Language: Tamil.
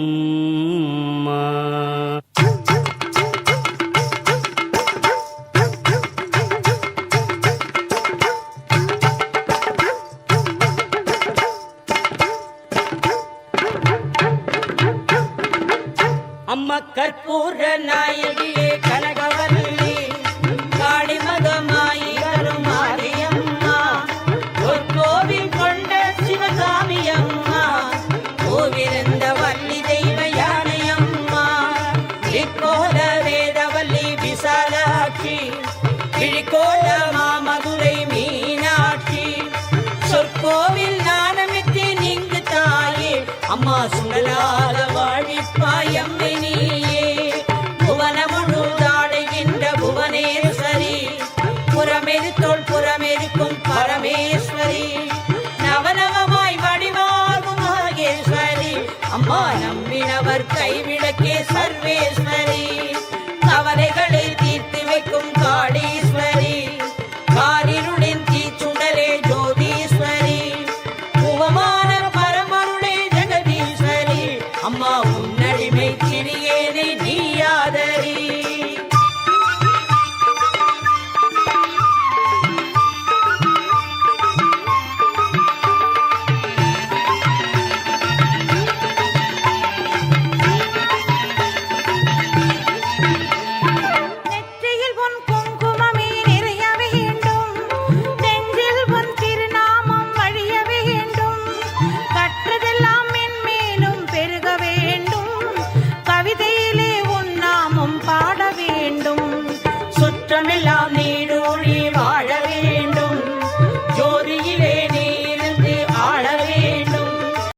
அம்மா. அம்மா கற்பூர நாயகியே கனகவல்லி காளி மகமாயி கருமாரியம்மா ஒரு கோவில் கொண்ட சிவகாமி அம்மா கோவிலிருந்த வள்ளி தெய்வ யானையம்மா இக்கோல வேதவல்லி விசாலாட்சி கிழிக்கோல மாமதுரை மீனாட்சி சொற்கோவில் நாணமித்து நீங்கு தாயே அம்மா சுடலால வாழிப்பாயம்மை நீயே புவன முழுதாடுகின்ற புவனேஸ்வரி புறமெரித்தோள் புறமெரிக்கும் பரமேஸ்வரி நவநவமாய் வடிவாகும் மகேஸ்வரி அம்மா நம்பினவர் கைவிளக்கே சர்வேஸ்வரி.